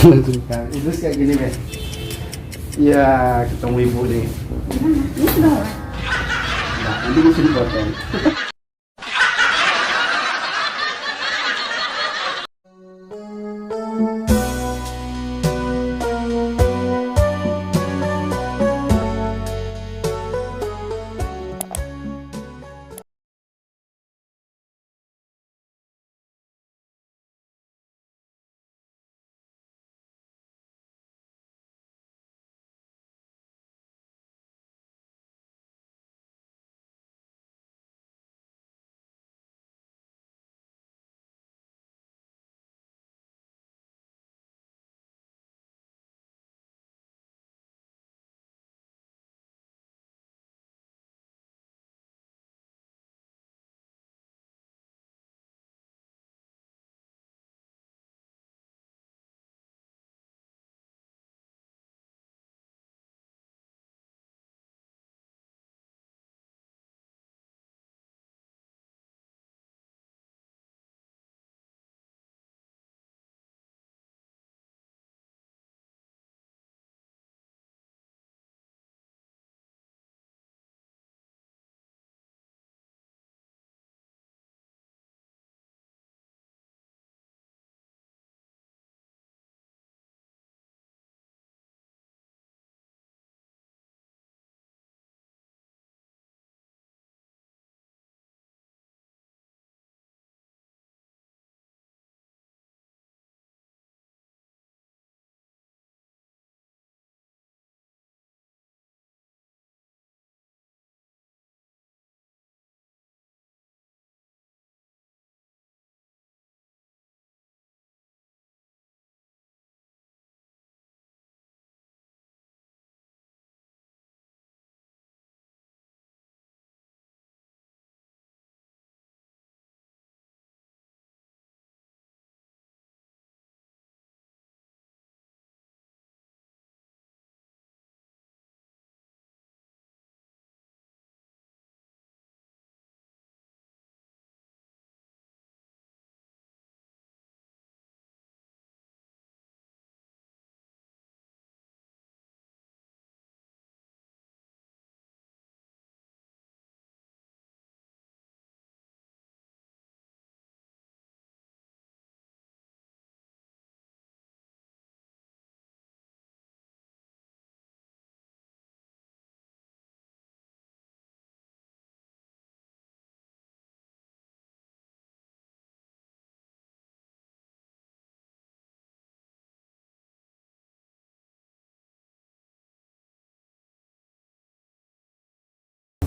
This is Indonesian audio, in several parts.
Kan idus kayak gini deh. Iya, ketemu ibu nih. Ini sudah. Nah, nanti mesti dipotong.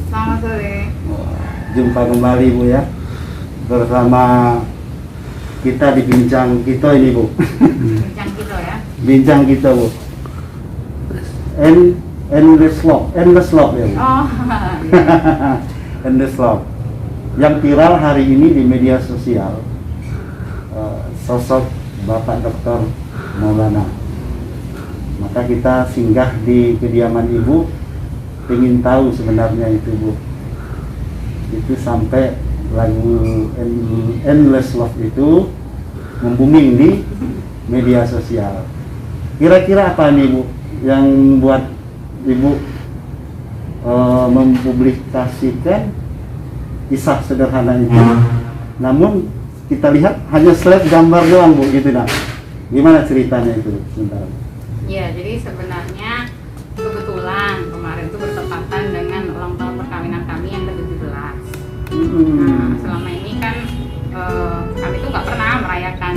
Selamat sore. Jumpa kembali Bu ya. Bersama kita di bincang kita ini Bu. Bincang kita ya. Bincang kita Bu. Endless love ya Bu. Oh. Endless love. Yang viral hari ini di media sosial, sosok Bapak Dr. Maulana. Maka kita singgah di kediaman Ibu, ingin tahu sebenarnya itu Bu. Itu sampai lagu Endless Love itu membuming di media sosial. Kira-kira apa nih Bu yang buat Ibu mempublikasikan kisah sederhana itu? Namun kita lihat hanya slide gambar doang Bu gitu. Nah, gimana ceritanya itu sebentar? Ya, jadi sebenarnya kebetulan kemarin itu bertepatan dengan ulang tahun perkawinan kami yang ke-17. Nah, selama ini kan kami tuh nggak pernah merayakan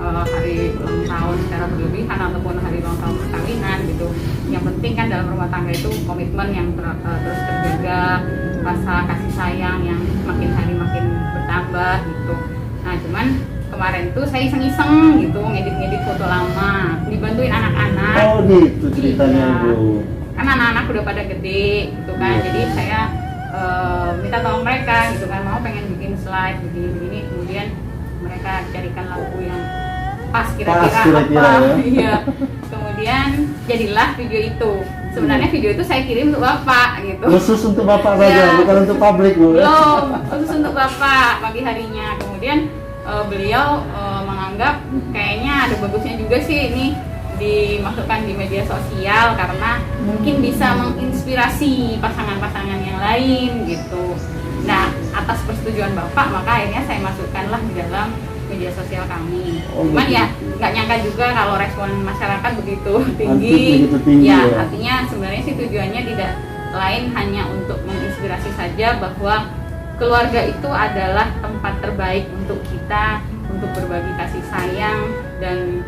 hari ulang tahun secara berlebihan ataupun hari ulang tahun perkawinan gitu. Yang penting kan dalam rumah tangga itu komitmen yang terus terjaga, rasa kasih sayang yang makin hari makin bertambah gitu. Nah, cuman kemarin tuh saya iseng-iseng gitu ngedit-ngedit foto lama, dibantuin anak-anak. Oh gitu ceritanya Iya. Bu. Kan anak-anak udah pada gede gitu kan, Iya. jadi saya minta tolong mereka gitu kan, mau pengen bikin slide begini-begini, kemudian mereka carikan lagu yang pas kira-kira apa. Ya. Iya. Kemudian jadilah video itu. Sebenarnya video itu saya kirim untuk Bapak gitu. Khusus untuk Bapak saja, Iya. bukan untuk publik Bu. Belum, khusus untuk Bapak pagi harinya. Kemudian beliau menganggap anggap kayaknya ada bagusnya juga sih ini dimasukkan di media sosial karena mungkin bisa menginspirasi pasangan-pasangan yang lain gitu. Nah, atas persetujuan Bapak maka akhirnya saya masukkanlah di dalam media sosial kami. Cuman ya nggak nyangka juga kalau respon masyarakat begitu tinggi. Ya, artinya sebenarnya sih tujuannya tidak lain hanya untuk menginspirasi saja bahwa keluarga itu adalah tempat terbaik untuk kita untuk berbagi kasih sayang, dan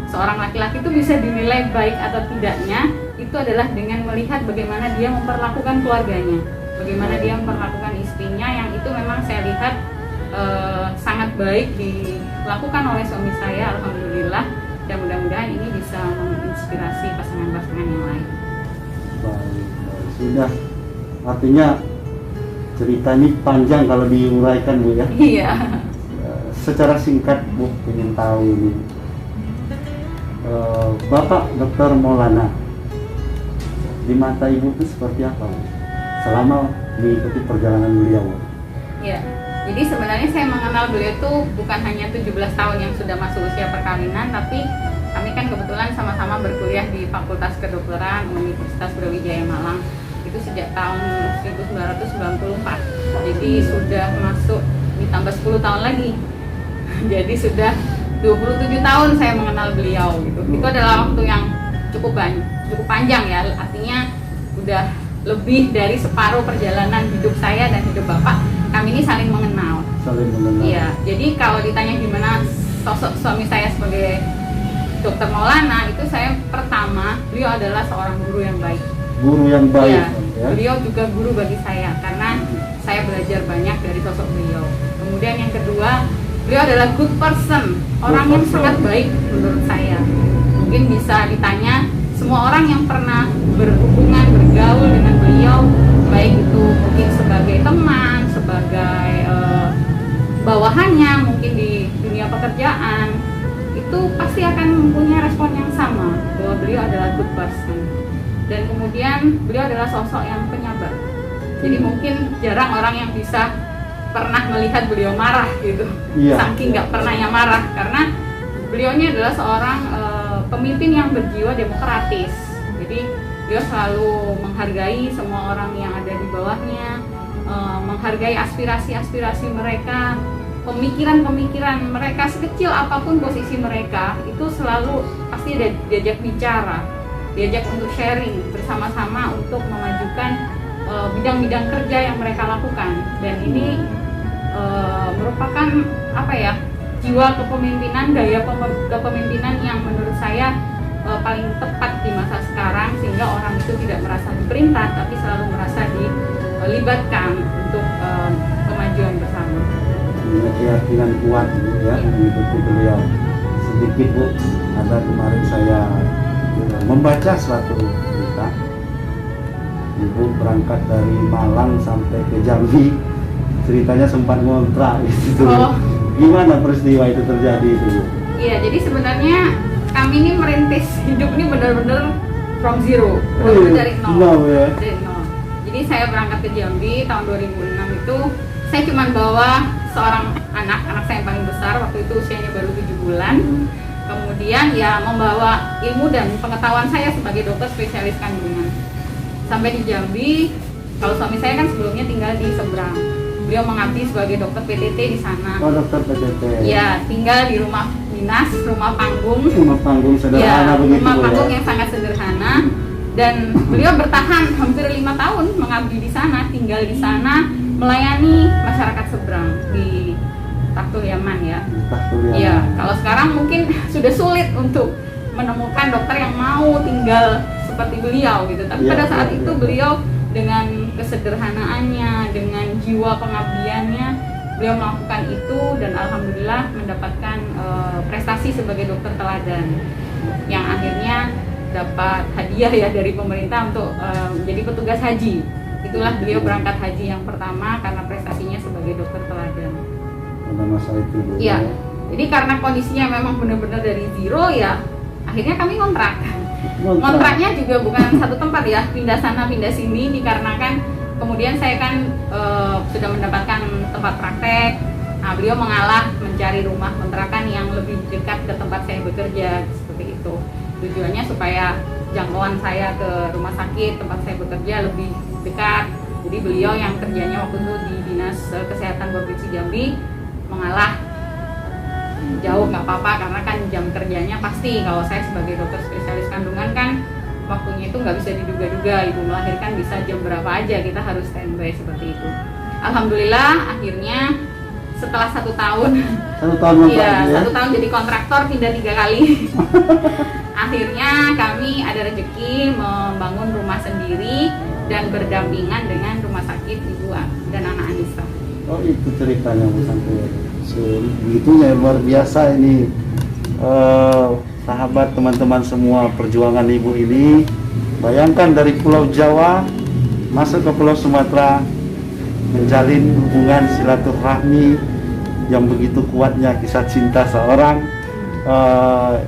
seorang laki-laki itu bisa dinilai baik atau tidaknya itu adalah dengan melihat bagaimana dia memperlakukan keluarganya, bagaimana dia memperlakukan istrinya, yang itu memang saya lihat sangat baik dilakukan oleh suami saya, alhamdulillah, dan mudah-mudahan ini bisa menginspirasi pasangan-pasangan yang lain. Baik, sudah, artinya cerita ini panjang kalau diuraikan Bu ya. Iya. Secara singkat Bu ingin tahu ini, Bapak Dr. Maulana di mata Ibu itu seperti apa Bu? Selama mengikuti perjalanan beliau? Ya, jadi sebenarnya saya mengenal beliau itu bukan hanya 17 tahun yang sudah masuk usia perkawinan, tapi kami kan kebetulan sama-sama berkuliah di Fakultas Kedokteran Universitas Brawijaya Malang itu sejak tahun 1994. Jadi sudah masuk ditambah 10 tahun lagi. Jadi sudah 27 tahun saya mengenal beliau gitu. Itu adalah waktu yang cukup panjang ya. Artinya udah lebih dari separuh perjalanan hidup saya dan hidup Bapak. Kami ini saling mengenal. Iya. Jadi kalau ditanya gimana sosok suami saya sebagai Dokter Maulana, itu saya pertama, beliau adalah seorang guru yang baik. Guru yang baik. Ya, ya. beliau juga guru bagi saya karena saya belajar banyak dari sosok beliau. Kemudian yang kedua, beliau adalah good person, orang yang sangat baik menurut saya. Mungkin bisa ditanya semua orang yang pernah berhubungan, bergaul dengan beliau, baik itu mungkin sebagai teman, sebagai bawahannya, mungkin di dunia pekerjaan, itu pasti akan mempunyai respon yang sama bahwa beliau adalah good person. Dan kemudian beliau adalah sosok yang penyabar. Jadi mungkin jarang orang yang bisa pernah melihat beliau marah gitu. Iya. Saking nggak pernahnya marah, karena beliau ini adalah seorang pemimpin yang berjiwa demokratis. Jadi beliau selalu menghargai semua orang yang ada di bawahnya, menghargai aspirasi-aspirasi mereka, pemikiran-pemikiran mereka, sekecil apapun posisi mereka, itu selalu pasti diajak bicara, diajak untuk sharing bersama-sama untuk memajukan bidang-bidang kerja yang mereka lakukan. Dan ini merupakan apa ya, jiwa kepemimpinan, gaya kepemimpinan yang menurut saya paling tepat di masa sekarang, sehingga orang itu tidak merasa diperintah tapi selalu merasa dilibatkan untuk kemajuan bersama. Punya keyakinan kuat Bu ya, mengikuti beliau. Sedikit Bu, ada kemarin saya membaca suatu berita, Ibu berangkat dari Malang sampai ke Jambi, ceritanya sempat ngontrak itu. Gimana peristiwa itu terjadi itu Bu? Iya, jadi sebenarnya kami ini merintis hidup ini benar-benar from zero, dari nol. Ya. Dari nol. Jadi saya berangkat ke Jambi tahun 2006 itu, saya cuma bawa seorang anak saya yang paling besar, waktu itu usianya baru 7 bulan. Kemudian ya membawa ilmu dan pengetahuan saya sebagai dokter spesialis kandungan. Sampai di Jambi, kalau suami saya kan sebelumnya tinggal di seberang. Beliau mengabdi sebagai dokter PTT di sana. Oh, dokter PTT. Ya, tinggal di rumah dinas, rumah panggung. Rumah panggung sederhana ya, begitu. Rumah panggung yang sangat sederhana. Dan beliau bertahan hampir 5 tahun mengabdi di sana, tinggal di sana, melayani masyarakat seberang di Tahtul Yaman ya. Iya, kalau sekarang mungkin sudah sulit untuk menemukan dokter yang mau tinggal seperti beliau gitu. Tapi pada saat itu beliau dengan kesederhanaannya, dengan jiwa pengabdiannya, beliau melakukan itu dan alhamdulillah mendapatkan prestasi sebagai dokter teladan yang akhirnya dapat hadiah ya dari pemerintah untuk menjadi petugas haji. Itulah beliau berangkat haji yang pertama karena prestasinya sebagai dokter teladan. Pada masa itu Bu. Iya. Jadi karena kondisinya memang benar-benar dari zero ya, akhirnya kami kontrak. Kontraknya juga bukan satu tempat ya, pindah sana pindah sini, dikarenakan kemudian saya kan sudah mendapatkan tempat praktek. Nah, beliau mengalah mencari rumah kontrakan yang lebih dekat ke tempat saya bekerja seperti itu. Tujuannya supaya jangkauan saya ke rumah sakit tempat saya bekerja lebih dekat. Jadi beliau yang kerjanya waktu itu di Dinas Kesehatan Provinsi Jambi mengalah jauh nggak apa-apa karena kan jam kerjanya pasti kalau saya sebagai dokter spesialis kandungan kan waktunya itu nggak bisa diduga-duga, ibu melahirkan bisa jam berapa aja, kita harus standby seperti itu. Alhamdulillah akhirnya setelah 1 tahun iya 1 tahun jadi kontraktor pindah 3 kali akhirnya kami ada rezeki membangun rumah sendiri dan berdampingan dengan rumah sakit ibu dan anak Anissa. Oh itu ceritanya Bu, sampai segitunya luar biasa ini. Sahabat teman-teman semua, perjuangan ibu ini, bayangkan dari Pulau Jawa masuk ke Pulau Sumatera, menjalin hubungan silaturahmi yang begitu kuatnya, kisah cinta seorang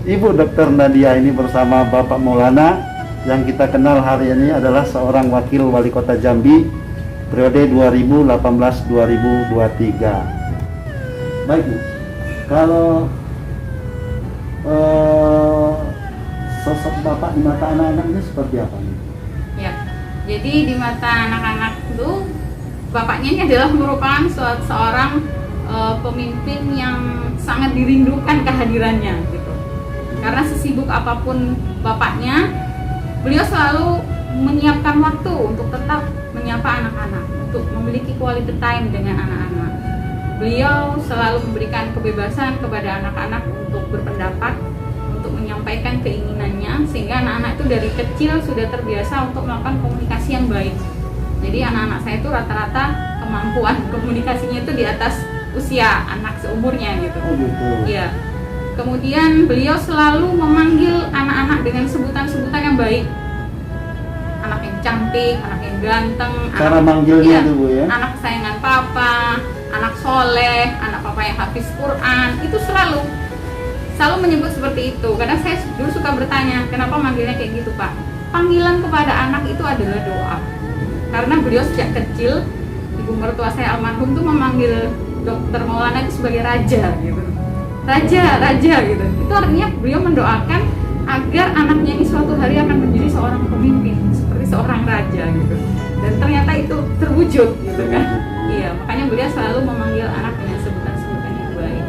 Ibu Dr. Nadia ini bersama Bapak Maulana yang kita kenal hari ini adalah seorang wakil wali kota Jambi periode 2018-2023. Baik Bu, kalau sosok Bapak di mata anak-anaknya seperti apa nih? Ya, jadi di mata anak-anak itu bapaknya ini adalah merupakan seorang pemimpin yang sangat dirindukan kehadirannya gitu. Karena sesibuk apapun bapaknya, beliau selalu menyiapkan waktu untuk tetap menyapa anak-anak, untuk memiliki quality time dengan anak-anak. Beliau selalu memberikan kebebasan kepada anak-anak untuk berpendapat, untuk menyampaikan keinginannya, sehingga anak-anak itu dari kecil sudah terbiasa untuk melakukan komunikasi yang baik. Jadi anak-anak saya itu rata-rata kemampuan komunikasinya itu di atas usia anak seumurnya gitu. Oh gitu. Iya. Kemudian beliau selalu memanggil anak-anak dengan sebutan-sebutan yang baik. Anak yang cantik, anak yang ganteng, Cara anak, manggilnya iya, tuh Bu ya. anak kesayangan papa, anak soleh, anak papa yang hafiz Quran, itu selalu menyebut seperti itu. Kadang saya dulu suka bertanya, kenapa manggilnya kayak gitu Pak? Panggilan kepada anak itu adalah doa. Karena beliau sejak kecil, ibu mertua saya almarhum tuh memanggil Dokter Maulana itu sebagai raja gitu. Raja gitu. Itu artinya beliau mendoakan agar anaknya ini suatu hari akan menjadi seorang pemimpin, seperti seorang raja gitu. Dan ternyata itu terwujud gitu kan. Iya, makanya beliau selalu memanggil anak dengan sebutan-sebutan yang baik.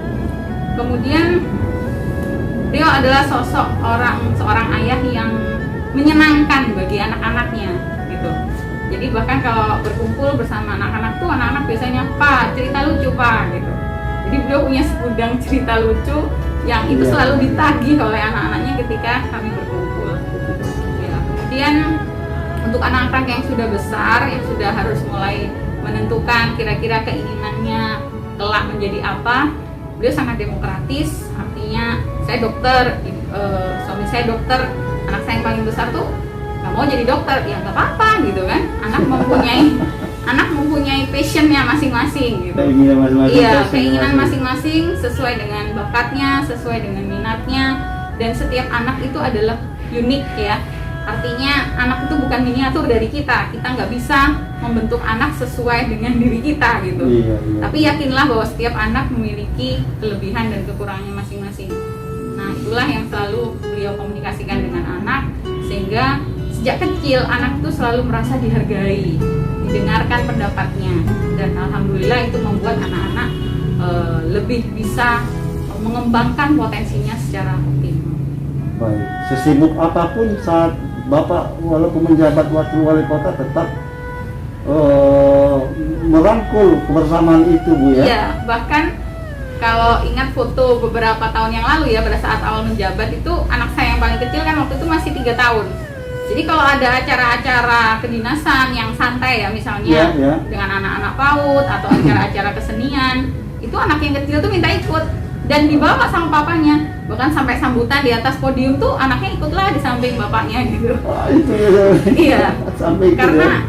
Kemudian beliau adalah sosok seorang ayah yang menyenangkan bagi anak-anaknya gitu. Jadi bahkan kalau berkumpul bersama anak-anak tuh anak-anak biasanya Pak cerita lucu Pak gitu. Jadi beliau punya segudang cerita lucu yang itu selalu ditagih oleh anak-anaknya ketika kami berkumpul. Ya, kemudian untuk anak-anak yang sudah besar, yang sudah harus mulai menentukan kira-kira keinginannya kelak menjadi apa, beliau sangat demokratis. Artinya saya dokter, suami saya dokter, anak saya yang paling besar tuh nggak mau jadi dokter, ya nggak apa-apa gitu kan. Anak mempunyai passionnya masing-masing gitu. Iya, keinginan masing-masing sesuai dengan bakatnya, sesuai dengan minatnya, dan setiap anak itu adalah unik ya. Artinya anak itu bukan miniatur dari kita nggak bisa membentuk anak sesuai dengan diri kita gitu. Iya. Tapi yakinlah bahwa setiap anak memiliki kelebihan dan kekurangannya masing-masing. Nah itulah yang selalu beliau komunikasikan dengan anak, sehingga sejak kecil anak itu selalu merasa dihargai, didengarkan pendapatnya, dan alhamdulillah itu membuat anak-anak lebih bisa mengembangkan potensinya secara optimal. Baik, sesibuk apapun saat Bapak walaupun menjabat wakil wali kota tetap merangkul kebersamaan itu Bu ya? Iya, bahkan kalau ingat foto beberapa tahun yang lalu ya, pada saat awal menjabat itu anak saya yang paling kecil kan waktu itu masih 3 tahun. Jadi kalau ada acara-acara kedinasan yang santai ya, misalnya dengan anak-anak PAUD atau acara-acara kesenian, itu anak yang kecil tuh minta ikut dan dibawa sama papanya. Bahkan sampai sambutan di atas podium tuh anaknya ikutlah di samping bapaknya gitu. Itu ya. Iya. Sampai Karena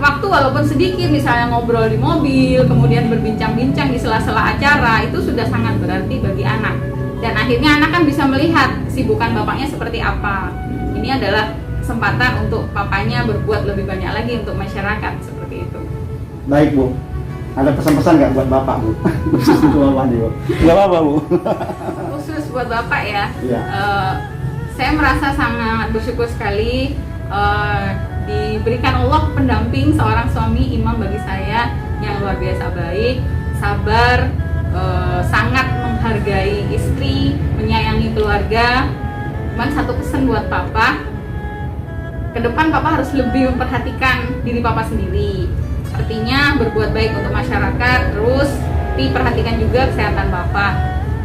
waktu walaupun sedikit, misalnya ngobrol di mobil, kemudian berbincang-bincang di sela-sela acara, itu sudah sangat berarti bagi anak. Dan akhirnya anak kan bisa melihat kesibukan bapaknya seperti apa. Ini adalah kesempatan untuk papanya berbuat lebih banyak lagi untuk masyarakat, seperti itu. Baik Bu, Ada pesan-pesan nggak buat Bapak, Bu? Khusus untuk Bapak nih, Bu. Nggak apa-apa, Bu. Khusus buat Bapak ya. Iya. Saya merasa sangat bersyukur sekali diberikan Allah pendamping seorang suami imam bagi saya yang luar biasa baik, sabar, sangat menghargai istri, menyayangi keluarga. Cuman satu pesan buat Papa, ke depan Papa harus lebih memperhatikan diri Papa sendiri. Artinya berbuat baik untuk masyarakat, terus diperhatikan juga kesehatan Papa.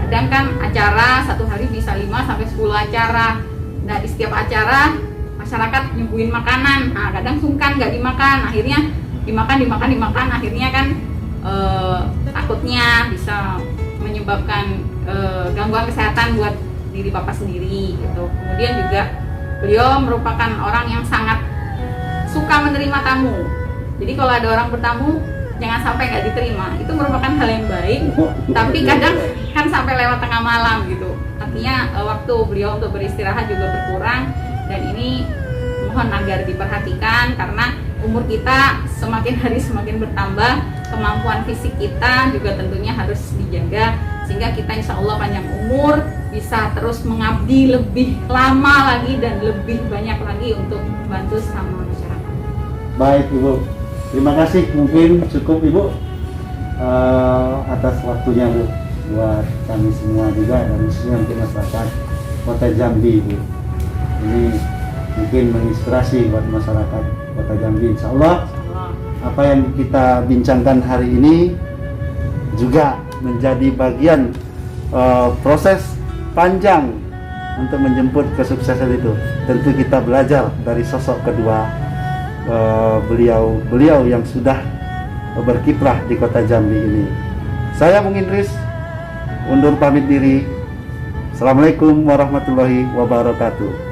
Kadang kan acara satu hari bisa 5-10 acara. Nah di setiap acara masyarakat nyuguhin makanan. Nah kadang sungkan nggak dimakan, akhirnya dimakan. Akhirnya kan takutnya bisa menyebabkan gangguan kesehatan buat diri Papa sendiri gitu. Kemudian juga beliau merupakan orang yang sangat suka menerima tamu. Jadi kalau ada orang bertamu jangan sampai nggak diterima. Itu merupakan hal yang baik. Tapi kadang kan sampai lewat tengah malam gitu. Artinya waktu beliau untuk beristirahat juga berkurang. Dan ini mohon agar diperhatikan karena umur kita semakin hari semakin bertambah, kemampuan fisik kita juga tentunya harus dijaga sehingga kita insya Allah panjang umur, bisa terus mengabdi lebih lama lagi dan lebih banyak lagi untuk membantu sama masyarakat. Baik Ibu, terima kasih. Mungkin cukup Ibu atas waktunya Bu, buat kami semua juga dan khususnya untuk masyarakat Kota Jambi Bu. Ini mungkin menginspirasi buat masyarakat Kota Jambi. Insya Allah apa yang kita bincangkan hari ini juga menjadi bagian proses panjang untuk menjemput kesuksesan itu. Tentu kita belajar dari sosok kedua beliau yang sudah berkiprah di Kota Jambi ini. Saya Bung Idris undur pamit diri. Assalamualaikum warahmatullahi wabarakatuh.